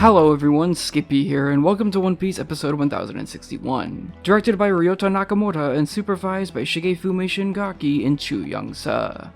Hello everyone, Skippy here, and welcome to One Piece episode 1061. Directed by Ryota Nakamura and supervised by Shigefume Shingaki and Chu Young-sa.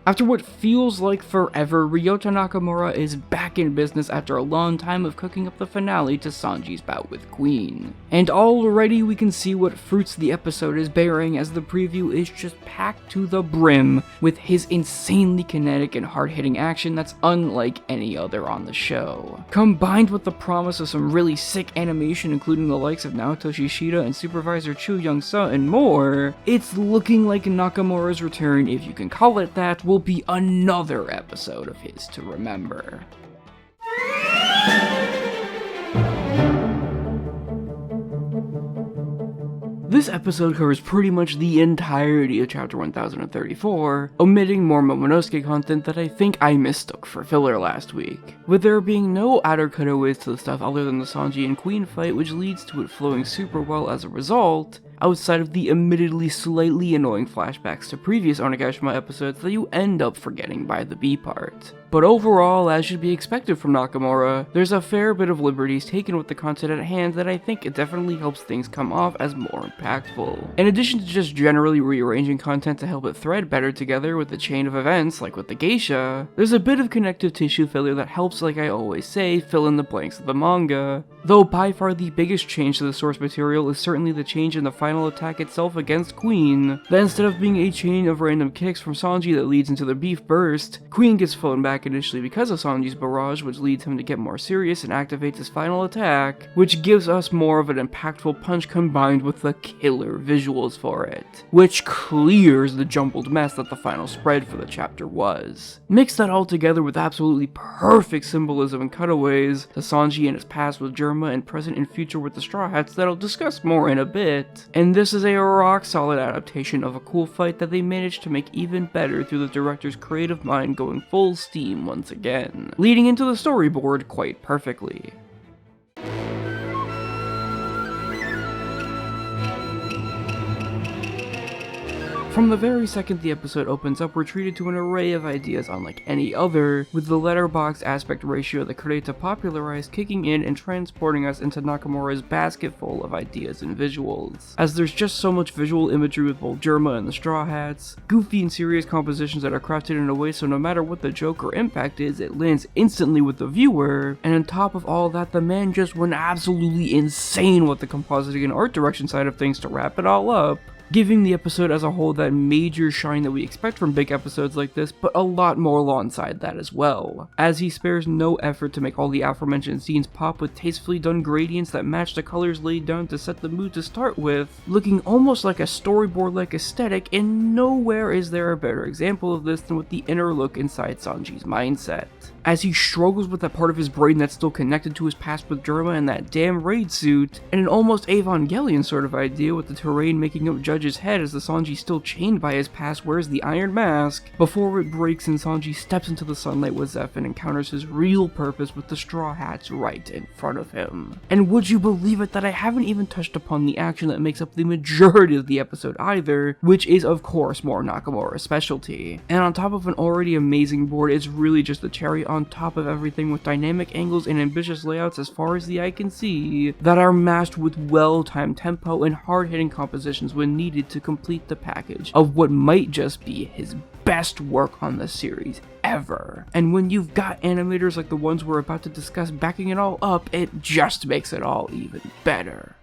After what feels like forever, Ryota Nakamura is back in business after a long time of cooking up the finale to Sanji's bout with Queen. And already we can see what fruits the episode is bearing, as the preview is just packed to the brim with his insanely kinetic and hard-hitting action that's unlike any other on the show. Combined with the promise of some really sick animation, including the likes of Naoto Shishida and supervisor Chu Young-sa and more, it's looking like Nakamura's return, if you can call it that, will be another episode of his to remember. This episode covers pretty much the entirety of chapter 1034, omitting more Momonosuke content that I think I mistook for filler last week, with there being no outer cutaways to the stuff other than the Sanji and Queen fight, which leads to it flowing super well as a result, outside of the admittedly slightly annoying flashbacks to previous Onigashima episodes that you end up forgetting by the B part. But overall, as should be expected from Nakamura, there's a fair bit of liberties taken with the content at hand that I think it definitely helps things come off as more impactful. In addition to just generally rearranging content to help it thread better together with the chain of events, like with the geisha, there's a bit of connective tissue filler that helps, like I always say, fill in the blanks of the manga. Though by far the biggest change to the source material is certainly the change in the final attack itself against Queen, that instead of being a chain of random kicks from Sanji that leads into the beef burst, Queen gets flown back initially because of Sanji's barrage, which leads him to get more serious and activates his final attack, which gives us more of an impactful punch combined with the killer visuals for it, which clears the jumbled mess that the final spread for the chapter was. Mix that all together with absolutely perfect symbolism and cutaways to Sanji and his past with Germa and present and future with the Straw Hats that I'll discuss more in a bit, and this is a rock solid adaptation of a cool fight that they managed to make even better through the director's creative mind going full steam once again, leading into the storyboard quite perfectly. From the very second the episode opens up, we're treated to an array of ideas unlike any other, with the letterbox aspect ratio that Kureta popularized kicking in and transporting us into Nakamura's basket full of ideas and visuals. As there's just so much visual imagery with both Germa and the Straw Hats, goofy and serious compositions that are crafted in a way so no matter what the joke or impact is, it lands instantly with the viewer, and on top of all that, the man just went absolutely insane with the compositing and art direction side of things to wrap it all up, giving the episode as a whole that major shine that we expect from big episodes like this, but a lot more alongside that as well, as he spares no effort to make all the aforementioned scenes pop with tastefully done gradients that match the colors laid down to set the mood to start with, looking almost like a storyboard-like aesthetic, and nowhere is there a better example of this than with the inner look inside Sanji's mindset, as he struggles with that part of his brain that's still connected to his past with Germa and that damn raid suit, and an almost Evangelion sort of idea with the terrain making up Judge's head as the Sanji still chained by his past wears the iron mask, before it breaks and Sanji steps into the sunlight with Zeph and encounters his real purpose with the Straw Hats right in front of him. And would you believe it that I haven't even touched upon the action that makes up the majority of the episode either, which is of course more Nakamura's specialty. And on top of an already amazing board, it's really just the cherry on top of everything with dynamic angles and ambitious layouts as far as the eye can see, that are matched with well-timed tempo and hard-hitting compositions when needed to complete the package of what might just be his best work on the series ever. And when you've got animators like the ones we're about to discuss backing it all up, it just makes it all even better.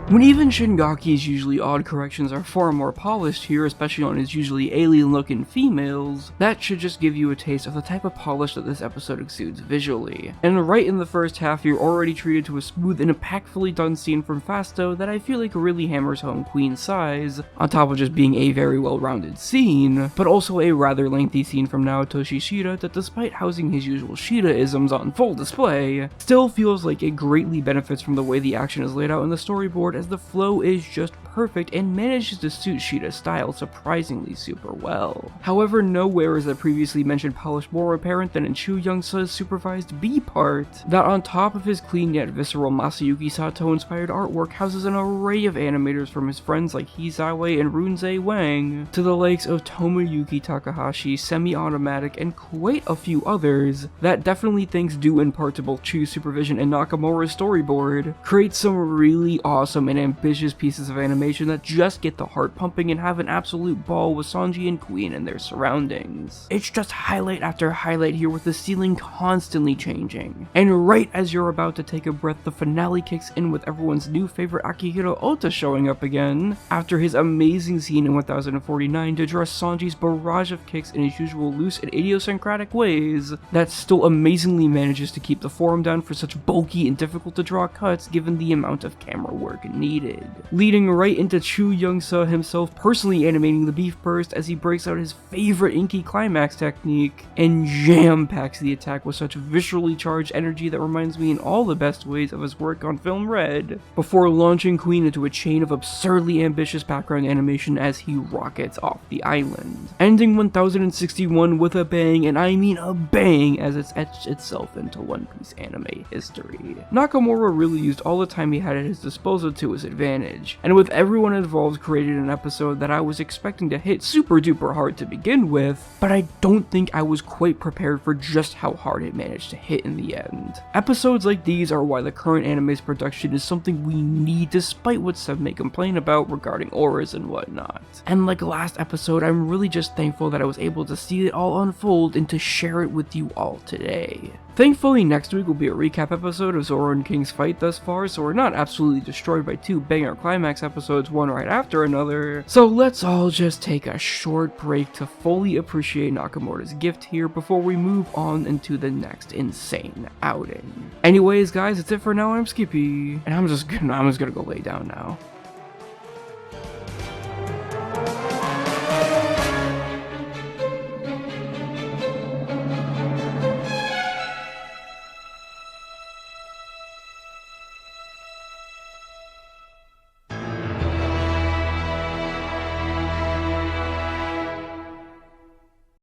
When even Shingaki's usually odd corrections are far more polished here, especially on his usually alien-looking females, that should just give you a taste of the type of polish that this episode exudes visually. And right in the first half, you're already treated to a smooth and impactfully done scene from Fasto that I feel like really hammers home Queen's size, on top of just being a very well-rounded scene, but also a rather lengthy scene from Naoto Shishida that, despite housing his usual Shida-isms on full display, still feels like it greatly benefits from the way the action is laid out in the storyboard, as the flow is just perfect and manages to suit Sheeta's style surprisingly super well. However, nowhere is the previously mentioned polish more apparent than in Chu Young-se's supervised B part, that on top of his clean yet visceral Masayuki Sato inspired artwork houses an array of animators from his friends like Hizawa and Runze Wang, to the likes of Tomoyuki Takahashi, Semi-Automatic, and quite a few others, that definitely thanks due in part to both Chu's supervision and Nakamura's storyboard, create some really awesome and ambitious pieces of animation that just get the heart pumping and have an absolute ball with Sanji and Queen and their surroundings. It's just highlight after highlight here with the ceiling constantly changing. And right as you're about to take a breath, the finale kicks in with everyone's new favorite Akihiro Ota showing up again, after his amazing scene in 1049 to address Sanji's barrage of kicks in his usual loose and idiosyncratic ways, that still amazingly manages to keep the form down for such bulky and difficult to draw cuts given the amount of camera work needed. Leading right into Chu Young-se himself personally animating the beef burst as he breaks out his favorite inky climax technique, and jam-packs the attack with such viscerally charged energy that reminds me in all the best ways of his work on film Red, before launching Queen into a chain of absurdly ambitious background animation as he rockets off the island, ending 1061 with a bang, and I mean a bang, as it's etched itself into One Piece anime history. Nakamura really used all the time he had at his disposal to his advantage, and with everyone involved created an episode that I was expecting to hit super duper hard to begin with, but I don't think I was quite prepared for just how hard it managed to hit in the end. Episodes like these are why the current anime's production is something we need, despite what some may complain about regarding auras and whatnot. And like last episode, I'm really just thankful that I was able to see it all unfold and to share it with you all today. Thankfully, next week will be a recap episode of Zoro and King's fight thus far, so we're not absolutely destroyed by two banger climax episodes one right after another. So let's all just take a short break to fully appreciate Nakamura's gift here before we move on into the next insane outing. Anyways guys, that's it for now. I'm Skippy, and I'm just gonna go lay down now.